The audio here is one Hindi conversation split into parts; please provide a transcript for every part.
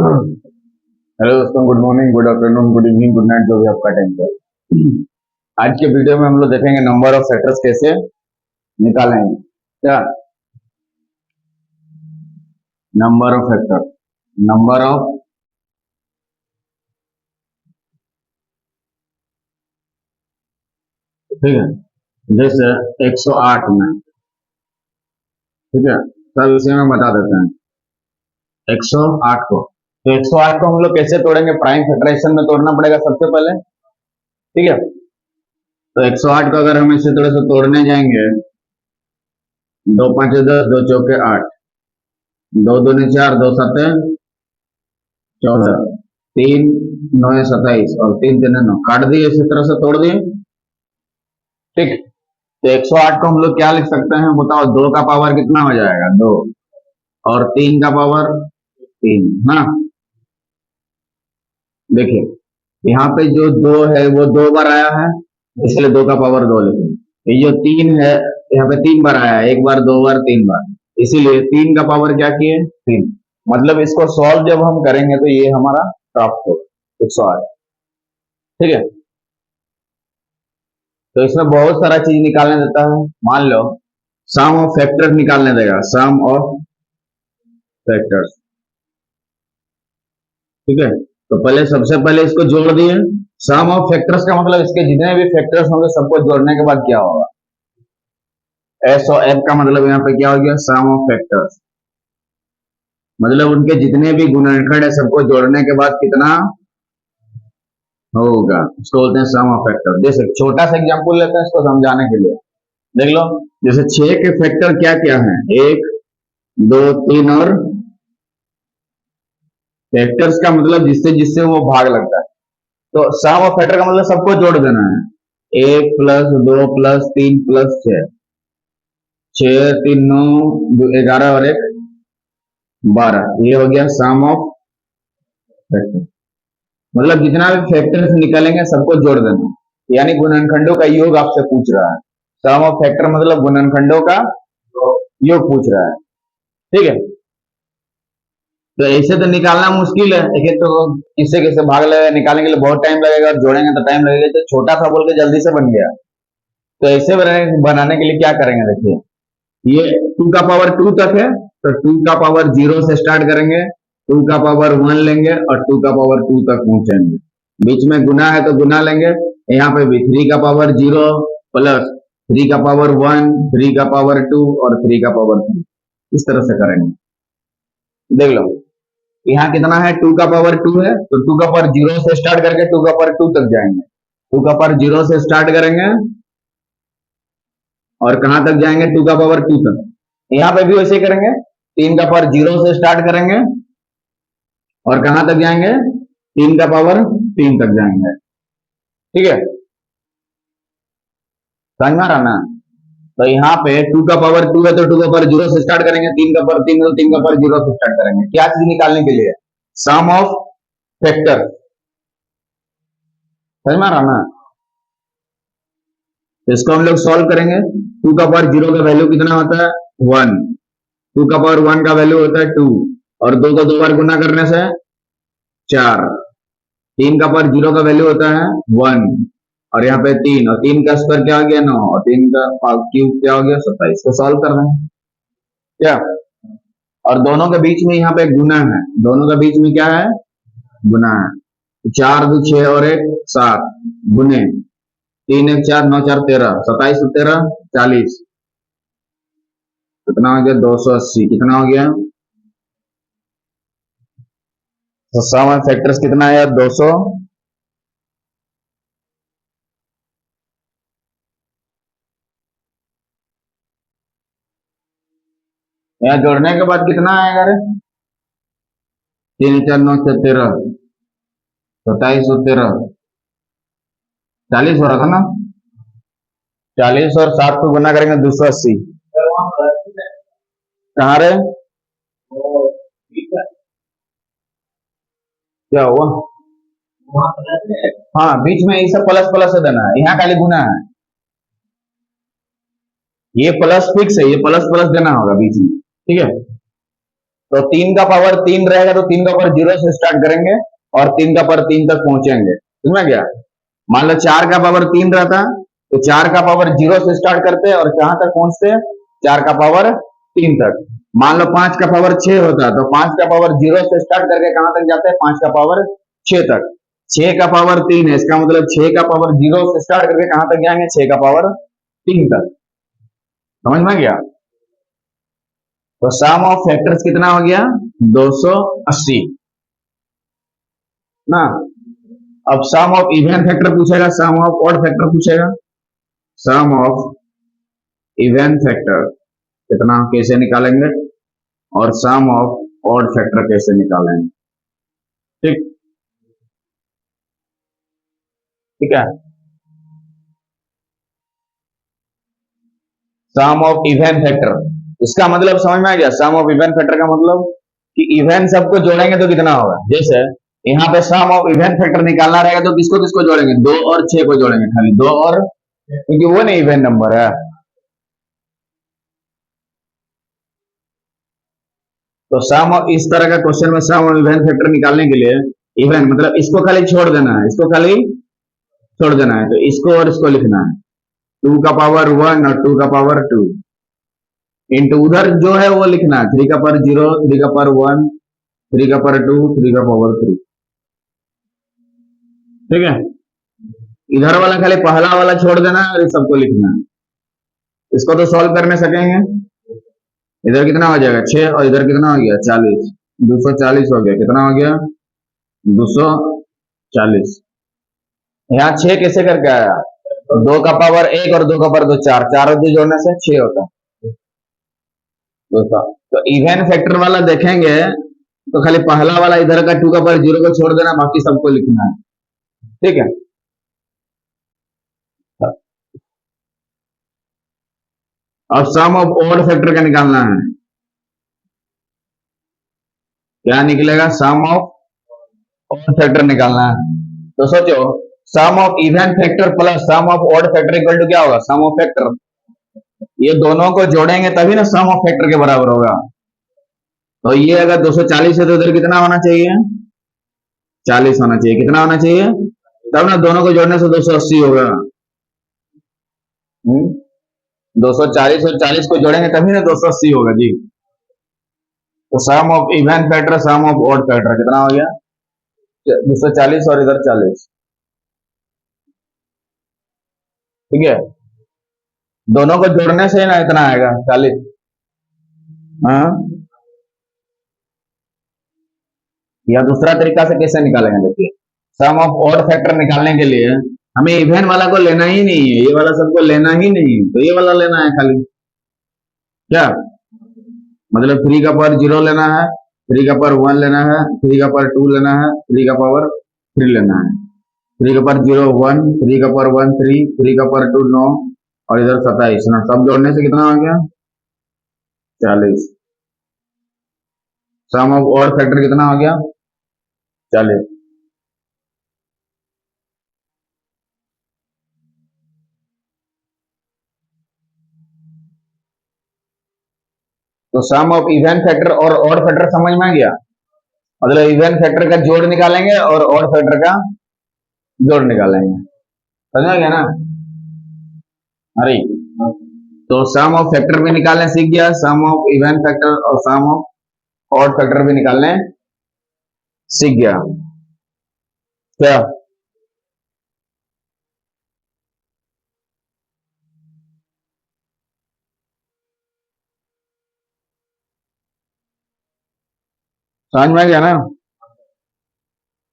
हेलो दोस्तों, good morning, good afternoon, good evening, good night, जो भी आपका टाइम है। आज के वीडियो में हम लोग देखेंगे नंबर ऑफ फैक्टर्स कैसे निकालेंगे। क्या number of factor, number of, ठीक है, जैसे 108 में, ठीक है, सब इसी में बता देते हैं 108 को। तो 108 को हम लोग कैसे तोड़ेंगे? प्राइम फैक्टराइजेशन में तोड़ना पड़ेगा सबसे पहले, ठीक है। तो 108 को अगर हम इसी तरह से तोड़ने जाएंगे, 2 5 10, 2 4 8, 2 2 4, 2 7 14, 3 9 27 और 3 3 9 काट दिए, इसी तरह से तोड़ दिए, ठीक। तो 108 को हम लोग क्या लिख सकते हैं बताओ? 2 का पावर कितना हो जाएगा? 2, और 3 का पावर 3। हाँ, देखिए यहाँ पे जो 2 है वो 2 बार आया है, इसलिए 2 का पावर 2 लिखे। ये जो 3 है यहाँ पे 3 बार आया है, 1 बार 2 बार 3 बार, इसीलिए 3 का पावर क्या किए? 3। मतलब इसको सॉल्व जब हम करेंगे तो ये हमारा प्राप्त होगा 108, ठीक है। तो इसमें बहुत सारा चीज निकालने देता है। मान लो सम ऑफ फैक्टर्स निकालने देगा, सम ऑफ फैक्टर्स, ठीक है। तो पहले सबसे पहले इसको जोड़ दिए। सम ऑफ फैक्टर्स का मतलब इसके जितने भी फैक्टर्स होंगे सबको जोड़ने के बाद क्या होगा? एस और एफ का मतलब यहाँ पे क्या हो गया? सम ऑफ फैक्टर्स, मतलब उनके जितने भी गुणनखंड है सबको जोड़ने के बाद कितना होगा, उसको बोलते हैं सम ऑफ फैक्टर। जैसे छोटा सा एग्जांपल लेते हैं इसको समझाने के लिए, देख लो। जैसे 6 के फैक्टर क्या क्या है? 1 2 3 और फैक्टर्स का मतलब जिससे जिससे वो भाग लगता है। तो सम ऑफ फैक्टर का मतलब सबको जोड़ देना है। 1 प्लस 2 प्लस 3 प्लस 6, 6 3 9 11 और 1 12, ये हो गया सम ऑफ फैक्टर। मतलब जितना भी फैक्टर्स निकलेंगे सबको जोड़ देना, यानी गुणनखंडों का योग आपसे पूछ रहा है। सम ऑफ फैक्टर मतलब गुणनखंडों का योग पूछ रहा है, ठीक है। तो ऐसे तो निकालना मुश्किल है, लेकिन तो किससे किससे भाग लगेगा, निकालने के लिए बहुत टाइम लगेगा और जोड़ेंगे तो टाइम लगेगा। तो छोटा सा बोल के जल्दी से बन गया। तो ऐसे बनाने के लिए क्या करेंगे? देखिए, ये 2 का पावर 2 तक है, तो 2 का पावर 0 से स्टार्ट करेंगे, 2 का पावर 1 लेंगे और 2 का पावर 2 तक पहुंचेंगे। बीच में गुना है तो गुना लेंगे, यहाँ पे भी 3 का पावर 0 प्लस 3 का पावर 1, 3 का पावर 2 और 3 का पावर 3, इस तरह से करेंगे। देख लो यहाँ कितना है? 2 का पावर 2 है, तो 2 का पावर 0 से स्टार्ट करके 2 का पावर 2 तक जाएंगे। 2 का पावर 0 से स्टार्ट करेंगे और कहां तक जाएंगे? 2 का पावर 2 तक। यहाँ पे भी वैसे ही करेंगे, 3 का पावर 0 से स्टार्ट करेंगे और कहां तक जाएंगे? 3 का पावर 3 तक जाएंगे, ठीक है। समझ में आ रहा ना? तो यहाँ पे 2 का पावर 2 है तो 2 का पावर 0 से स्टार्ट करेंगे, 3 का पावर 3 है तो 3 का पावर 0 से स्टार्ट करेंगे। क्या चीज निकालने के लिए? सम ऑफ फैक्टर। समझ में आ रहा ना? तो इसको हम लोग सॉल्व करेंगे। 2 का पावर 0 का वैल्यू कितना होता है? 1। 2 का पावर 1 का वैल्यू होता है 2, और 2 को 2 बार गुना करने से 4। 3 का पावर 0 का वैल्यू होता है 1, और यहाँ पे 3, और 3 का स्क्वायर क्या हो गया? 9, और 3 का क्यूब क्या हो गया? 27। को सॉल्व कर रहे हैं क्या? और दोनों के बीच में यहाँ पे गुना है, दोनों के बीच में क्या है? गुना है। 4 2 6 और 1 7, गुने 3 1 4 9 4 13, 27 13 40, कितना हो गया? 280। कितना हो गया? तो सम ऑफ फैक्टर्स कितना है? 200। यहाँ जोड़ने के बाद कितना आएगा रे? 3 4 9 6 13, 27 और 13 40 हो रहा था ना? 40 और 7 को गुना करेंगे 280। कहाँ रे? क्या हुआ? हाँ, बीच में ये सब प्लस प्लस से देना है, यहाँ खाली गुना है। ये प्लस फिक्स है, ये प्लस प्लस देना होगा बीच में, ठीक है। तो 3 का पावर 3 रहेगा तो 3 का पावर 0 से स्टार्ट करेंगे और 3 का पावर 3 तक पहुंचेंगे, समझ में गया। मान लो 4 का पावर 3 रहता तो 4 का पावर 0 से स्टार्ट करते और कहां तक पहुंचते, 4 का पावर 3 तक। मान लो 5 का पावर 6 होता तो 5 का पावर 0 से स्टार्ट करके कहां तक जाते हैं, 5 का पावर 6 तक। 6 का पावर 3 है, इसका मतलब 6 का पावर 0 से स्टार्ट करके कहां तक जाएंगे, 6 का पावर 3 तक, समझ में गया। तो सम ऑफ फैक्टर्स कितना हो गया, 280 ना। अब सम ऑफ इवन फैक्टर पूछेगा, सम ऑफ ऑड फैक्टर पूछेगा। सम ऑफ इवन फैक्टर कितना कैसे निकालेंगे और सम ऑफ ऑड फैक्टर कैसे निकालेंगे, ठीक ठीक है। सम ऑफ इवन फैक्टर, इसका मतलब समझ में आ गया। सम ऑफ इवन फैक्टर का मतलब कि इवन सबको जोड़ेंगे तो कितना होगा। जैसे यहाँ पे सम ऑफ इवन फैक्टर निकालना रहेगा तो किसको किसको जोड़ेंगे, 2 और 6 को जोड़ेंगे, खाली 2 और, क्योंकि वो नहीं इवन नंबर है। तो सम ऑफ, इस तरह का क्वेश्चन में सम ऑफ इवन फैक्टर निकालने के लिए इवन मतलब इसको खाली छोड़ देना है, इसको खाली छोड़ देना है, तो इसको और इसको लिखना है, 2 का पावर 1 और 2 का पावर 2 इंटू उधर जो है वो लिखना है, 3 का पावर 0, 3 का पावर 1, 3 का पावर 2, 3 का पावर 3, ठीक है। इधर वाला खाली पहला वाला छोड़ देना है और इस सबको लिखना है। इसको तो सॉल्व करने सकेंगे। इधर कितना हो जाएगा 6 और इधर कितना हो गया 40, 240 हो गया, कितना हो गया 240। यहाँ 6 कैसे करके आया, तो 2 का पावर 1 और 2 का पावर 2 4, 4 और 2 जोड़ने से 6 होता है दोस्तों। तो इवन फैक्टर वाला देखेंगे तो खाली पहला वाला इधर का 2 का पावर 0 को छोड़ देना, बाकी सबको लिखना है, ठीक है। अब सम ऑफ ऑड फैक्टर का निकालना है, क्या निकलेगा, सम ऑफ ऑड फैक्टर निकालना है। तो सोचो sum of even factor plus sum of odd factor equal to क्या होगा, सम ऑफ फैक्टर, ये दोनों को जोड़ेंगे तभी ना सम ऑफ फैक्टर के बराबर होगा। तो ये अगर 240 है तो इधर कितना होना चाहिए, 40 होना चाहिए, कितना होना चाहिए, तब ना दोनों को जोड़ने से 280 होगा। 240 और 40 को जोड़ेंगे तभी ना 280 होगा जी। तो sum of even factor sum of odd factor कितना हो गया, 240 और इधर 40, ठीक है। दोनों को जोड़ने से ना इतना आएगा 40। हाँ, या दूसरा तरीका से कैसे निकालेंगे, देखिए सम ऑफ ऑड फैक्टर निकालने के लिए हमें इवन वाला को लेना ही नहीं है, ये वाला सबको लेना ही नहीं है, तो ये वाला लेना है खाली, क्या मतलब 3 का पावर 0 लेना है, 3 का पावर 1 लेना है, 3 का पावर 2 लेना है, 3 का पावर 3 लेना है, 3 का पावर 0 1, 3 का पावर 1 3, 3 का पावर 2 9 और इधर 27 ना, सब जोड़ने से कितना हो गया 40। सम ऑफ ऑड फैक्टर कितना हो गया 40। तो सम ऑफ इवन फैक्टर और ऑड फैक्टर समझ में आ गया, मतलब इवन फैक्टर का जोड़ निकालेंगे और ऑड फैक्टर का जोड़ निकालेंगे, समझ में आ गया ना। अरे तो सम ऑफ फैक्टर भी निकालने सीख गया, सम ऑफ इवन फैक्टर और सम ऑफ ऑड फैक्टर भी निकालने सीख गया, क्या समझ में आ गया ना।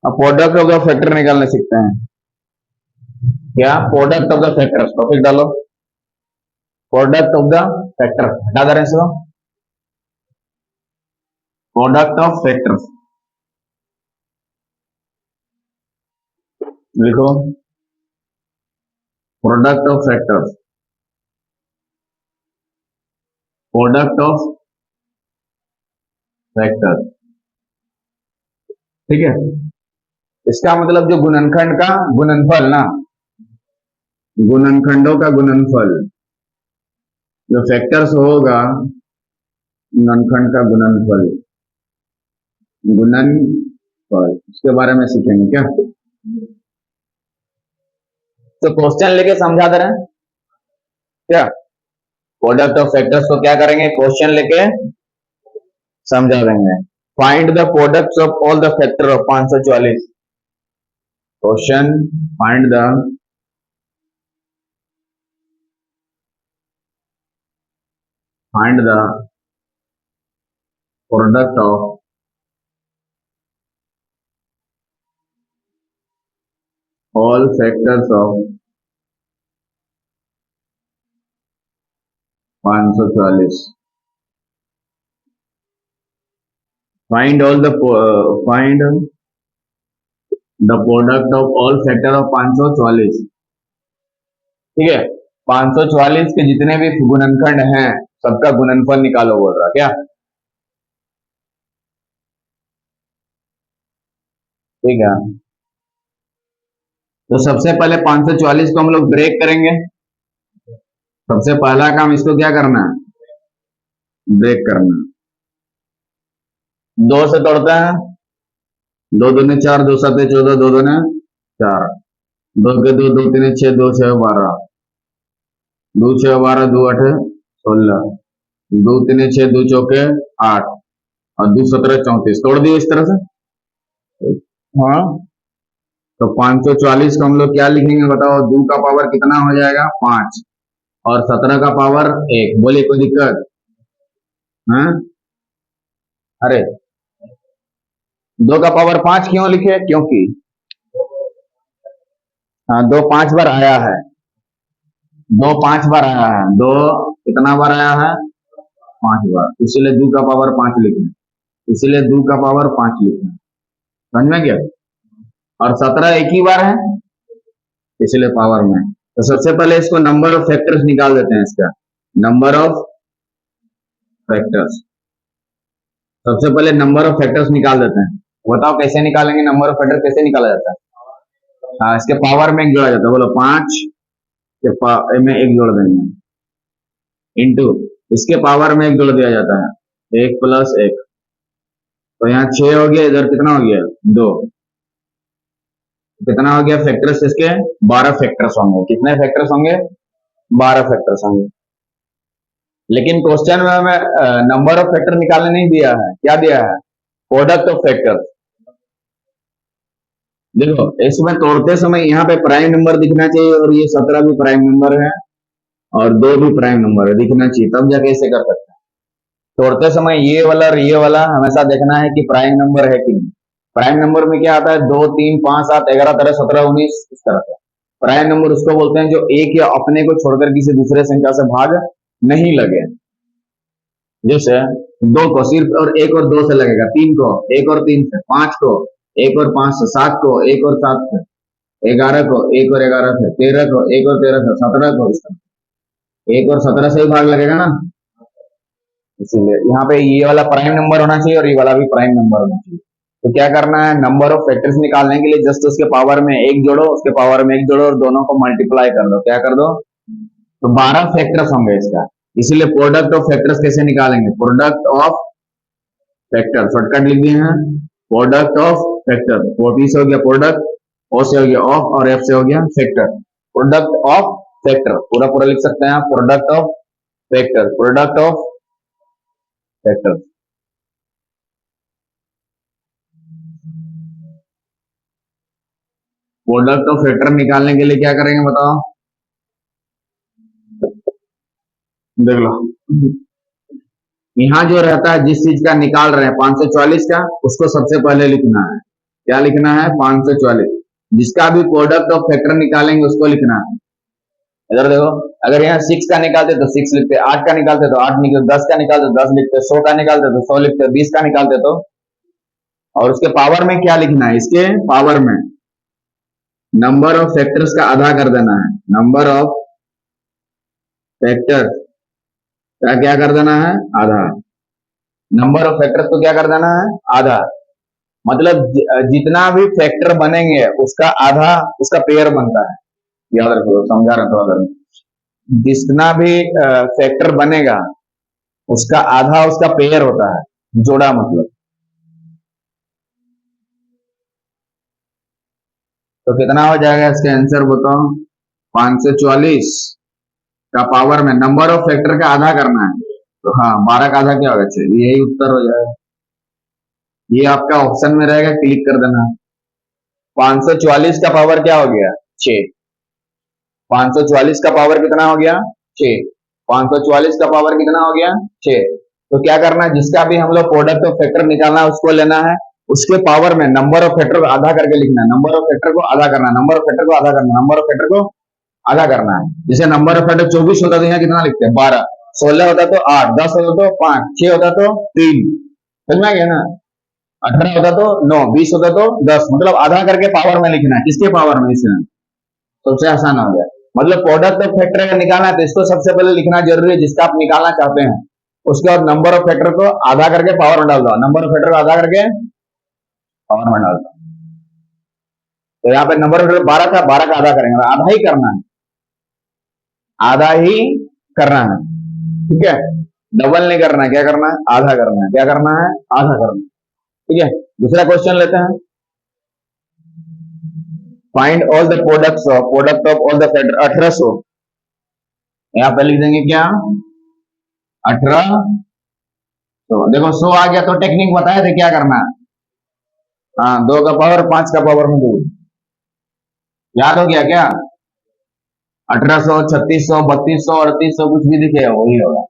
अब प्रोडक्ट ऑफ द फैक्टर निकालने सीखते हैं, क्या product of the factor, topic डालो, प्रोडक्ट ऑफ द फैक्टर हटा दे रहे हैं इसको, प्रोडक्ट ऑफ फैक्टर लिखो, product of factor, product of factor, ठीक है। इसका मतलब जो गुणनखंड का गुणनफल ना, गुणनखंडों का गुणनफल जो फैक्टर्स होगा, गुणनखंड का गुणनफल गुणन उसके बारे में सीखेंगे क्या? तो क्वेश्चन लेके समझा दे रहे हैं क्या? प्रोडक्ट ऑफ फैक्टर्स को क्या करेंगे, क्वेश्चन लेके समझा देंगे। Find the products of all the factor of 544। Question, find the product of all factors of 544। find the product of all factor of 544। ठीक है, 544 के जितने भी गुणनखंड हैं सबका गुणनफल निकालो बोल रहा क्या? ठीक है, तो सबसे पहले 544 को हम लोग ब्रेक करेंगे। सबसे पहला काम इसको क्या करना है, ब्रेक करना। दो से तोड़ते हैं, दो दूने चार, दो सत्ते 14, दो दूने 4, दो के दो, दो तीन 6, दो 6 12, दो 6 12, दो 8 16, दो तीन 6, दो चौके 8 और दो 17 34। तोड़ दिए इस तरह से। हाँ, तो 544 को हम लोग क्या लिखेंगे बताओ? दो का पावर कितना हो जाएगा? 5 और 17 का पावर 1। बोलिए कोई दिक्कत? हाँ, अरे दो का पावर 5 क्यों लिखे? क्योंकि हाँ, दो 5 बार आया है, दो 5 बार आया है, दो कितना बार आया है? 5 बार, इसीलिए दो का पावर 5 लिखे, इसीलिए दो का पावर 5 लिखे। समझ में गया? और 17 एक ही बार है, इसलिए पावर में। तो सबसे पहले इसको नंबर ऑफ फैक्टर्स निकाल देते हैं, इसका नंबर ऑफ फैक्टर्स। सबसे पहले नंबर ऑफ फैक्टर्स निकाल देते हैं। बताओ कैसे निकालेंगे नंबर ऑफ फैक्टर? कैसे निकाला जाता है? हाँ, इसके पावर में एक जोड़ा जाता है। बोलो 5 के में एक जोड़ देंगे इंटू इसके पावर में एक जोड़ दिया जाता है 1 प्लस 1। तो यहाँ 6 हो गया, इधर कितना हो गया? 2। कितना हो गया फैक्टर्स इसके? 12 फैक्टर्स होंगे। कितने फैक्टर्स होंगे? 12 फैक्टर्स होंगे। लेकिन क्वेश्चन में हमें नंबर ऑफ फैक्टर निकालने नहीं दिया है, क्या दिया है? Product of factor. देखो इसमें तोड़ते समय यहाँ पे प्राइम नंबर दिखना चाहिए, और ये 17 भी प्राइम नंबर है और 2 भी प्राइम नंबर है, दिखना चाहिए, तब जाके इसे कर सकते हैं। तोड़ते समय ये वाला और ये वाला हमेशा देखना है कि प्राइम नंबर है कि नहीं। प्राइम नंबर में क्या आता है? 2 3 5 7 11 13 17 19 इस तरह से। प्राइम नंबर उसको बोलते हैं जो एक या अपने को छोड़कर किसी दूसरे संख्या से भाग नहीं लगे। जैसे 2 को सिर्फ और 1 और 2 से लगेगा, 3 को 1 और 3 से, 5 को 1 और 5 से, 7 को 1 और 7 से, 11 को 1 और 11 से, 13 को 1 और 13 से, 17 को 1 और 17 से ही भाग लगेगा ना। इसीलिए यहाँ पे ये वाला प्राइम नंबर होना चाहिए और ये वाला भी प्राइम नंबर होना चाहिए। तो क्या करना है, नंबर ऑफ फैक्टर्स निकालने के लिए जस्ट उसके पावर में एक जोड़ो, उसके पावर में एक जोड़ो और दोनों को मल्टीप्लाई कर दो। क्या कर दो? तो 12 फैक्टर्स होंगे इसका। इसीलिए प्रोडक्ट ऑफ फैक्टर्स कैसे निकालेंगे? प्रोडक्ट ऑफ फैक्टर, शॉर्टकट लिख दिए हैं, प्रोडक्ट ऑफ फैक्टर। पी से हो गया प्रोडक्ट, ओ से हो गया ऑफ और एफ से हो गया फैक्टर। प्रोडक्ट ऑफ फैक्टर पूरा पूरा लिख सकते हैं आप, product of factor, product of factor. Product of factor निकालने के लिए क्या करेंगे बताओ? देख लो, यहाँ जो रहता है जिस चीज का निकाल रहे हैं 544 का, उसको सबसे पहले लिखना है। क्या लिखना है? 544। जिसका भी प्रोडक्ट ऑफ फैक्टर निकालेंगे उसको लिखना है। इधर देखो, अगर यहाँ 6 का निकालते तो 6 लिखते, 8 का निकालते तो 8 लिखते, 10 का निकालते तो 10 लिखते, 100 का निकालते तो 100 लिखते, 20 का निकालते तो। और उसके पावर में क्या लिखना है? इसके पावर में नंबर ऑफ फैक्टर्स का आधा कर देना है। नंबर ऑफ फैक्टर का क्या कर देना है? आधा। नंबर ऑफ फैक्टर्स को क्या कर देना है? आधा। मतलब जितना भी फैक्टर बनेंगे उसका आधा उसका पेयर बनता है। याद रखो, समझा रहा था अगर जितना भी फैक्टर बनेगा उसका आधा उसका पेयर होता है, जोड़ा मतलब। तो कितना हो जाएगा इसका आंसर बताओ? 544 का पावर में नंबर ऑफ फैक्टर का आधा करना है, तो हाँ 12 का आधा क्या होगा? 6। यही उत्तर हो जाएगा। ये आपका ऑप्शन में रहेगा, क्लिक कर देना। 544 का पावर क्या हो गया? 6। 544 का पावर कितना हो गया? 6। 544 का पावर कितना हो गया? 6। तो क्या करना है, जिसका भी हम लोग प्रोडक्ट ऑफ फैक्टर निकालना है उसको लेना है, उसके पावर में नंबर ऑफ फैक्टर को आधा करके लिखना है, नंबर ऑफ फैक्टर को आधा करना है, नंबर ऑफ फैक्टर को आधा करना है, नंबर ऑफ फैक्टर को आधा करना है। जैसे नंबर ऑफ फैक्टर 24 होता तो यहाँ कितना लिखते हैं? 12। 16 होता तो 8, 10 होता तो 5, 6 होता तो 3। समझ में आ गया ना? 18 होता तो 9, 20 होता तो 10। मतलब आधा करके पावर में लिखना है। किसके पावर में? इसमें सबसे आसान हो गया। मतलब प्रोडक्ट ऑफ फैक्टर अगर निकालना है तो इसको सबसे पहले लिखना जरूरी है, जिसका आप निकालना चाहते हैं। उसके बाद नंबर ऑफ फैक्टर को आधा करके पावर में डाल दो, नंबर ऑफ फैक्टर को आधा करके पावर में डाल दो। तो यहाँ पे नंबर ऑफ फैक्टर 12 था, 12 का आधा करेंगे, आधा ही करना है, आधा ही करना है। ठीक है, डबल नहीं करना है, क्या करना है? आधा करना है। क्या करना है? आधा करना है। ठीक है, दूसरा क्वेश्चन लेते हैं। Find all the product of all the factor 1800। यहाँ पे लिख देंगे क्या? 18। तो देखो 100 आ गया, तो टेक्निक बताए थे क्या करना है। हाँ, 2 का पावर 5 का पावर में 2। याद हो गया क्या? 1800, 3600, 3200, 3800 कुछ भी दिखेगा वही होगा।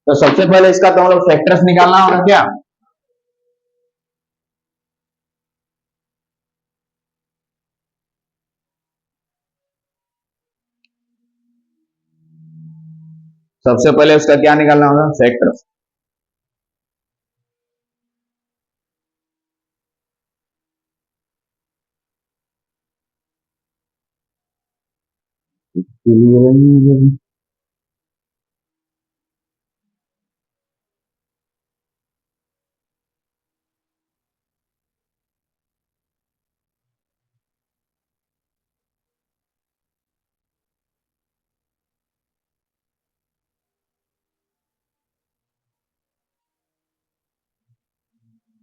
तो सबसे पहले इसका तो हम लोग फैक्टर्स निकालना होगा क्या? सबसे पहले उसका क्या निकालना होगा? फैक्टर्स।